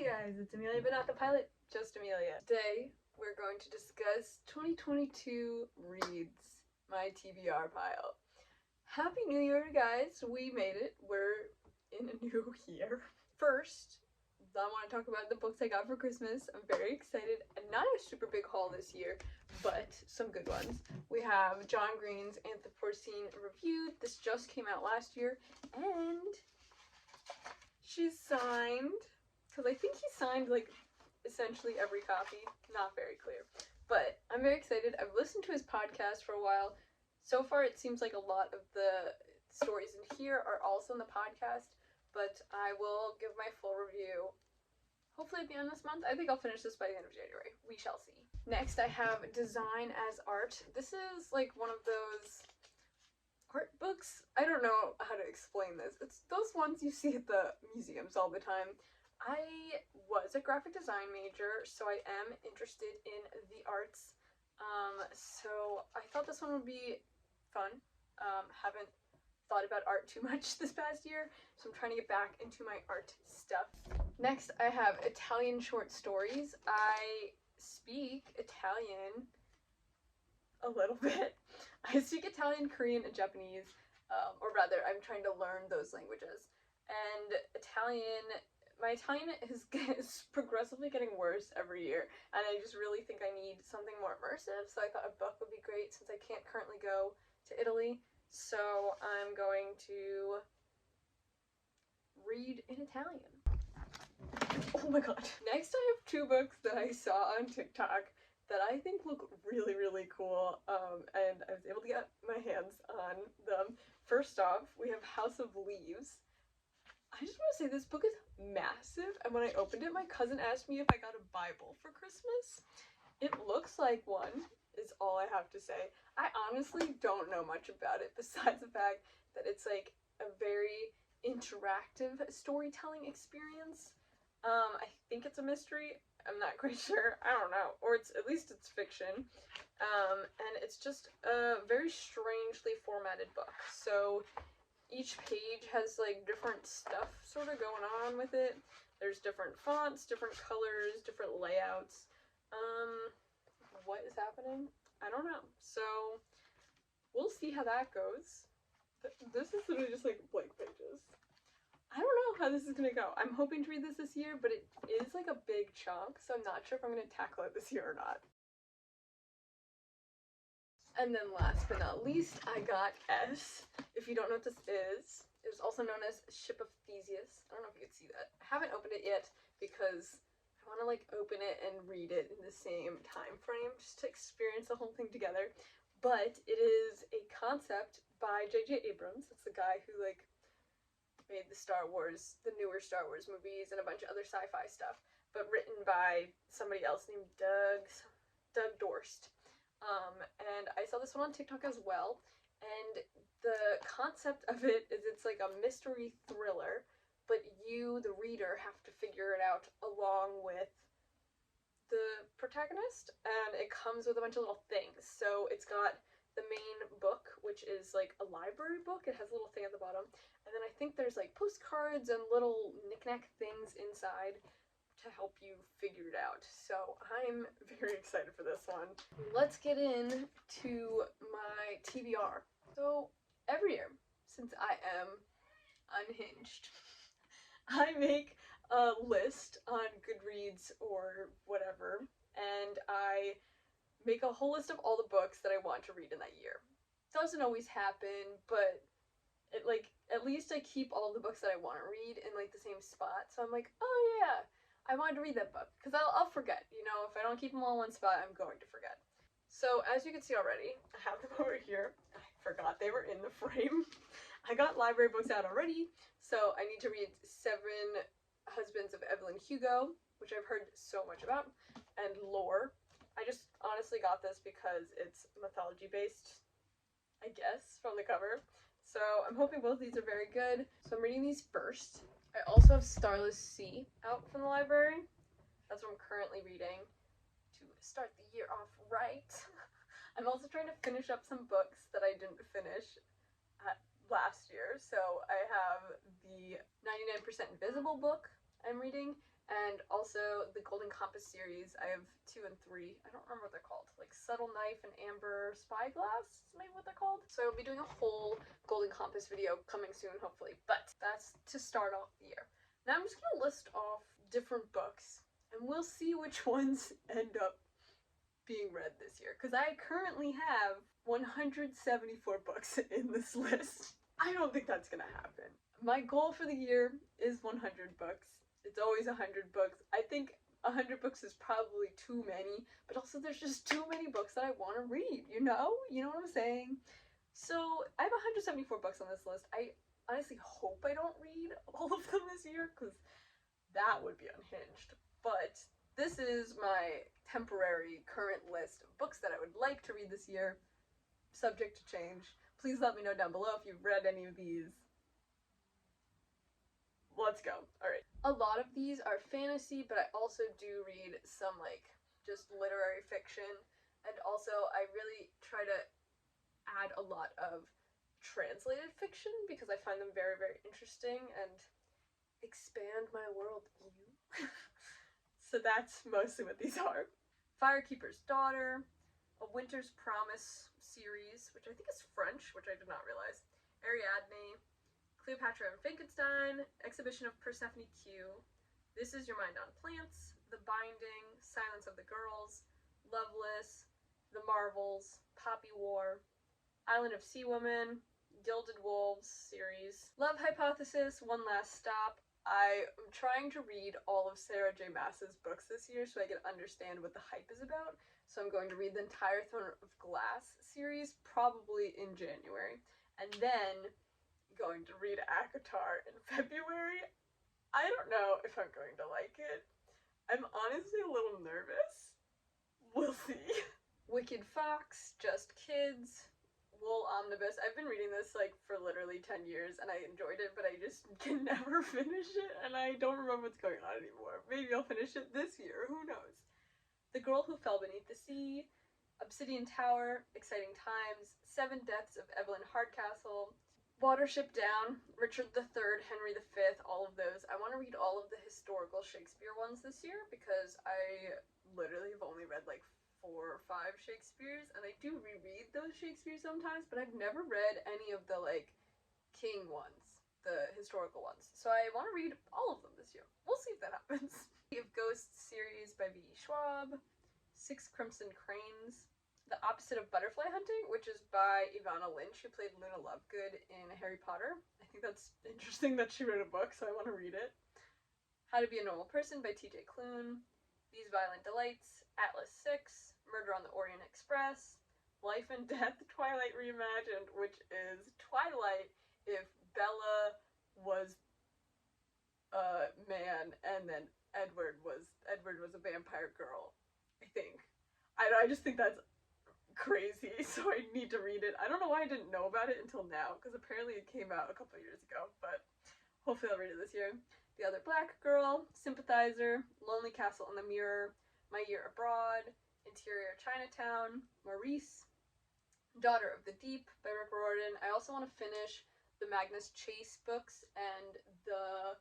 guys, it's Amelia but not the pilot, just Amelia. Today we're going to discuss 2022 reads, my TBR pile. Happy New Year, guys! We made it. We're in a new year. First, I want to talk about the books I got for Christmas. I'm very excited, and not a super big haul this year, but some good ones. We have John Green's Anthropocene Reviewed. This just came out last year, and she's signed. Because I think he signed, like, essentially every copy. Not very clear. But I'm very excited. I've listened to his podcast for a while. So far, it seems like a lot of the stories in here are also in the podcast. But I will give my full review, hopefully at the end of this month. I think I'll finish this by the end of January. We shall see. Next, I have Design as Art. This is, like, one of those art books. I don't know how to explain this. It's those ones you see at the museums all the time. I was a graphic design major, so I am interested in the arts. So I thought this one would be fun. Haven't thought about art too much this past year, so I'm trying to get back into my art stuff. Next, I have Italian short stories. I speak Italian a little bit. I speak Italian, Korean, and Japanese, or rather, I'm trying to learn those languages. And my Italian is progressively getting worse every year, and I just really think I need something more immersive, so I thought a book would be great since I can't currently go to Italy. So I'm going to read in Italian. Oh my god. Next, I have two books that I saw on TikTok that I think look really, really cool, and I was able to get my hands on them. First off, we have House of Leaves. I just want to say this book is massive, and when I opened it, my cousin asked me if I got a Bible for Christmas. It looks like one, is all I have to say. I honestly don't know much about it, besides the fact that it's like a very interactive storytelling experience. I think it's a mystery. I'm not quite sure. I don't know. Or at least it's fiction. And it's just a very strangely formatted book. So each page has like different stuff sort of going on with it. There's different fonts, different colors, different layouts. What is happening? I don't know. So we'll see how that goes. This is literally just like blank pages. I don't know how this is gonna go. I'm hoping to read this year, but it is like a big chunk, so I'm not sure if I'm gonna tackle it this year or not. And then last but not least, I got S. If you don't know what this is, it's also known as Ship of Theseus. I don't know if you can see that. I haven't opened it yet because I want to like open it and read it in the same time frame just to experience the whole thing together. But it is a concept by J.J. Abrams. That's the guy who like made the newer Star Wars movies and a bunch of other sci-fi stuff, but written by somebody else named Doug Dorst. And I saw this one on TikTok as well, and the concept of it is it's like a mystery thriller, but you, the reader, have to figure it out along with the protagonist, and it comes with a bunch of little things. So it's got the main book, which is like a library book. It has a little thing at the bottom, and then I think there's like postcards and little knick-knack things inside to help you figure it out. So I'm very excited for this one. Let's get into my TBR. So every year, since I am unhinged, I make a list on Goodreads or whatever, and I make a whole list of all the books that I want to read in that year. Doesn't always happen, but it like at least I keep all the books that I want to read in like the same spot. So I'm like, oh yeah, I wanted to read that book, because I'll forget, you know, if I don't keep them all in one spot, I'm going to forget. So as you can see already, I have them over here. I forgot they were in the frame. I got library books out already, so I need to read 7 Husbands of Evelyn Hugo, which I've heard so much about, and Lore. I just honestly got this because it's mythology based, I guess, from the cover. So I'm hoping both of these are very good. So I'm reading these first. I also have Starless Sea out from the library. That's what I'm currently reading to start the year off right. I'm also trying to finish up some books that I didn't finish last year. So I have the 99% Invisible book I'm reading, And also the Golden Compass series. I have 2 and 3. I don't remember what they're called. Like Subtle Knife and Amber Spyglass is maybe what they're called. So I'll be doing a whole Golden Compass video coming soon, hopefully. But that's to start off the year. Now I'm just gonna list off different books, and we'll see which ones end up being read this year. Because I currently have 174 books in this list. I don't think that's gonna happen. My goal for the year is 100 books. It's always 100 books. I think 100 books is probably too many, but also there's just too many books that I want to read, you know? You know what I'm saying? So I have 174 books on this list. I honestly hope I don't read all of them this year, because that would be unhinged. But this is my temporary current list of books that I would like to read this year, subject to change. Please let me know down below if you've read any of these. Let's go. Alright. A lot of these are fantasy, but I also do read some, like, just literary fiction. And also, I really try to add a lot of translated fiction because I find them very, very interesting and expand my worldview. So that's mostly what these are. Firekeeper's Daughter, A Winter's Promise series, which I think is French, which I did not realize. Ariadne, Cleopatra and Frankenstein, Exhibition of Persephone Q, This Is Your Mind on Plants, The Binding, Silence of the Girls, Loveless, The Marvels, Poppy War, Island of Sea Women, Gilded Wolves series, Love Hypothesis, One Last Stop. I am trying to read all of Sarah J. Maas's books this year so I can understand what the hype is about. So I'm going to read the entire Throne of Glass series, probably in January. And then going to read ACOTAR in February. I don't know if I'm going to like it. I'm honestly a little nervous. We'll see. Wicked Fox, Just Kids, Wool Omnibus. I've been reading this like for literally 10 years and I enjoyed it, but I just can never finish it and I don't remember what's going on anymore. Maybe I'll finish it this year, who knows. The Girl Who Fell Beneath the Sea, Obsidian Tower, Exciting Times, 7 Deaths of Evelyn Hardcastle, Watership Down, Richard III, Henry V, all of those. I want to read all of the historical Shakespeare ones this year because I literally have only read like 4 or 5 Shakespeares, and I do reread those Shakespeare sometimes, but I've never read any of the like king ones, the historical ones. So I want to read all of them this year. We'll see if that happens. We have Ghosts series by V.E. Schwab, 6 Crimson Cranes, The Opposite of Butterfly Hunting, which is by Ivana Lynch, who played Luna Lovegood in Harry Potter. I think that's interesting that she wrote a book, so I want to read it. How to Be a Normal Person by T.J. Klune, These Violent Delights, Atlas 6, Murder on the Orient Express, Life and Death, Twilight Reimagined, which is Twilight if Bella was a man and then Edward was a vampire girl, I think. I just think that's crazy, so I need to read it. I don't know why I didn't know about it until now, because apparently it came out a couple years ago, but hopefully I'll read it this year. The Other Black Girl, Sympathizer, Lonely Castle in the Mirror, My Year Abroad, Interior Chinatown, Maurice, Daughter of the Deep by Rick Riordan. I also want to finish the Magnus Chase books and the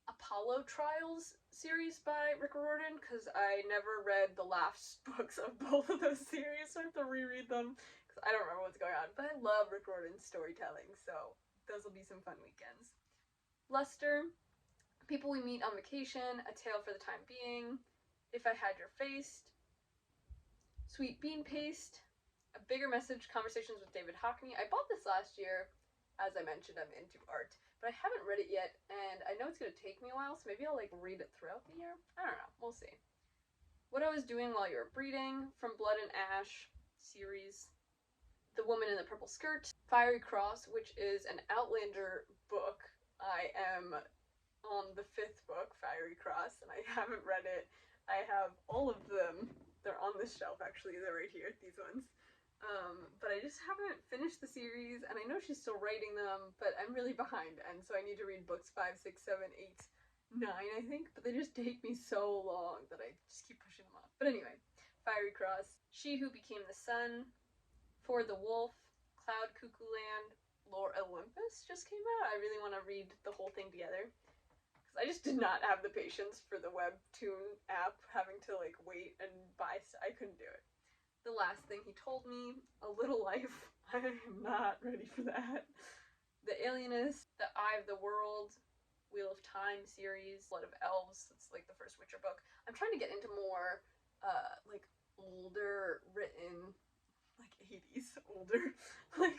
Apollo Trials series by Rick Riordan, because I never read the last books of both of those series, so I have to reread them, because I don't remember what's going on, but I love Rick Riordan's storytelling, so those will be some fun weekends. Luster, People We Meet on Vacation, A Tale for the Time Being, If I Had Your Face, Sweet Bean Paste, A Bigger Message, Conversations with David Hockney. I bought this last year. As I mentioned, I'm into art, but I haven't read it yet, and I know it's going to take me a while, so maybe I'll like read it throughout the year. I don't know, we'll see. What I Was Doing While You Were Breeding, From Blood and Ash series, The Woman in the Purple Skirt, Fiery Cross, which is an Outlander book. I am on the 5th book, Fiery Cross, and I haven't read it. I have all of them. They're on this shelf, actually. They're right here, these ones. But I just haven't finished the series, and I know she's still writing them, but I'm really behind, and so I need to read books 5, 6, 7, 8, 9, I think, but they just take me so long that I just keep pushing them off. But anyway, Fiery Cross, She Who Became the Sun, For the Wolf, Cloud Cuckoo Land, Lore Olympus just came out. I really want to read the whole thing together, because I just did not have the patience for the webtoon app, having to like wait and buy. I couldn't do it. The last thing he told me, A Little Life. I am not ready for that. The Alienist, The Eye of the World, Wheel of Time series, Blood of Elves. It's like the first Witcher book. I'm trying to get into more like older written, like 80s older, like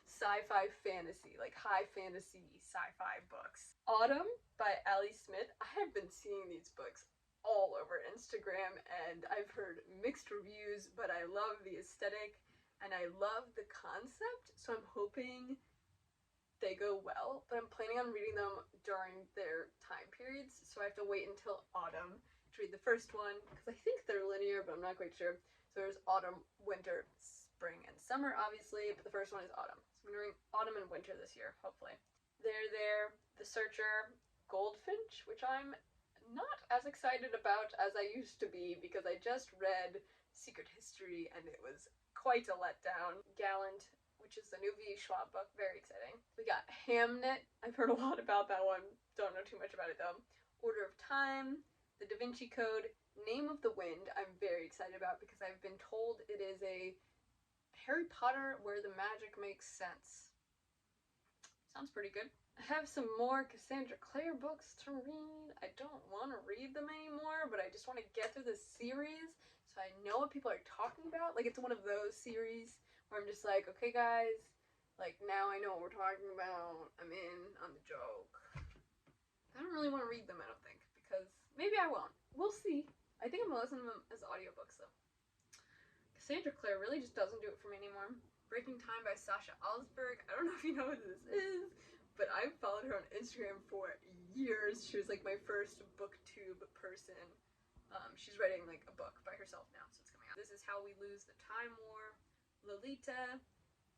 sci-fi fantasy, like high fantasy sci-fi books. Autumn by Ali Smith. I have been seeing these books all over Instagram and I've heard mixed reviews, but I love the aesthetic and I love the concept, so I'm hoping they go well, but I'm planning on reading them during their time periods, so I have to wait until autumn to read the first one, because I think they're linear, but I'm not quite sure. So there's autumn, winter, spring, and summer, obviously, but the first one is autumn. So I'm doing autumn and winter this year, hopefully. There, The Searcher, Goldfinch, which I'm not as excited about as I used to be, because I just read Secret History, and it was quite a letdown. Gallant, which is the new V. Schwab book, very exciting. We got Hamnet. I've heard a lot about that one, don't know too much about it though. Order of Time, The Da Vinci Code, Name of the Wind, I'm very excited about because I've been told it is a Harry Potter where the magic makes sense. Sounds pretty good. I have some more Cassandra Clare books to read. I don't want to read them anymore, but I just want to get through this series so I know what people are talking about. Like, it's one of those series where I'm just like, okay guys, like now I know what we're talking about. I'm in on the joke. I don't really want to read them, I don't think, because maybe I won't. We'll see. I think I'm gonna listen to them as audiobooks though. Cassandra Clare really just doesn't do it for me anymore. Breaking Time by Sasha Alsberg. I don't know if you know who this is, but I've followed her on Instagram for years. She was like my first booktube person. She's writing like a book by herself now, so it's coming out. This Is How We Lose the Time War. Lolita.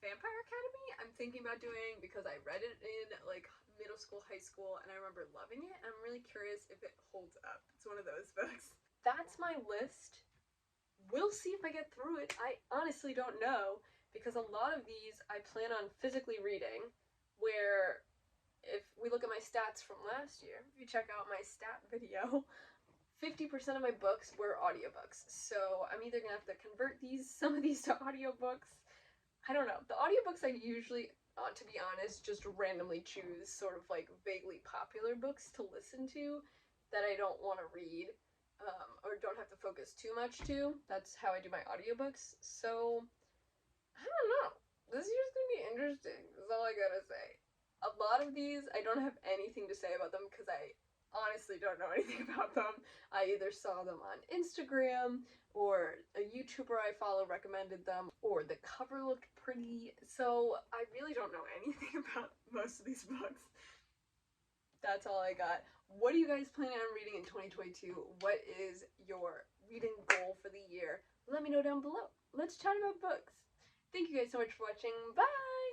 Vampire Academy I'm thinking about doing because I read it in like middle school, high school, and I remember loving it, and I'm really curious if it holds up. It's one of those books. That's my list. We'll see if I get through it. I honestly don't know, because a lot of these I plan on physically reading, where if we look at my stats from last year, if you check out my stat video, 50% of my books were audiobooks. So I'm either gonna have to convert some of these to audiobooks. I don't know. The audiobooks I usually, to be honest, just randomly choose sort of like vaguely popular books to listen to that I don't want to read. Or don't have to focus too much to. That's how I do my audiobooks. So, I don't know. This year's gonna be interesting, is all I gotta say. A lot of these, I don't have anything to say about them because I honestly don't know anything about them. I either saw them on Instagram, or a YouTuber I follow recommended them, or the cover looked pretty. So, I really don't know anything about most of these books. That's all I got. What are you guys planning on reading in 2022? What is your reading goal for the year? Let me know down below. Let's chat about books. Thank you guys so much for watching. Bye!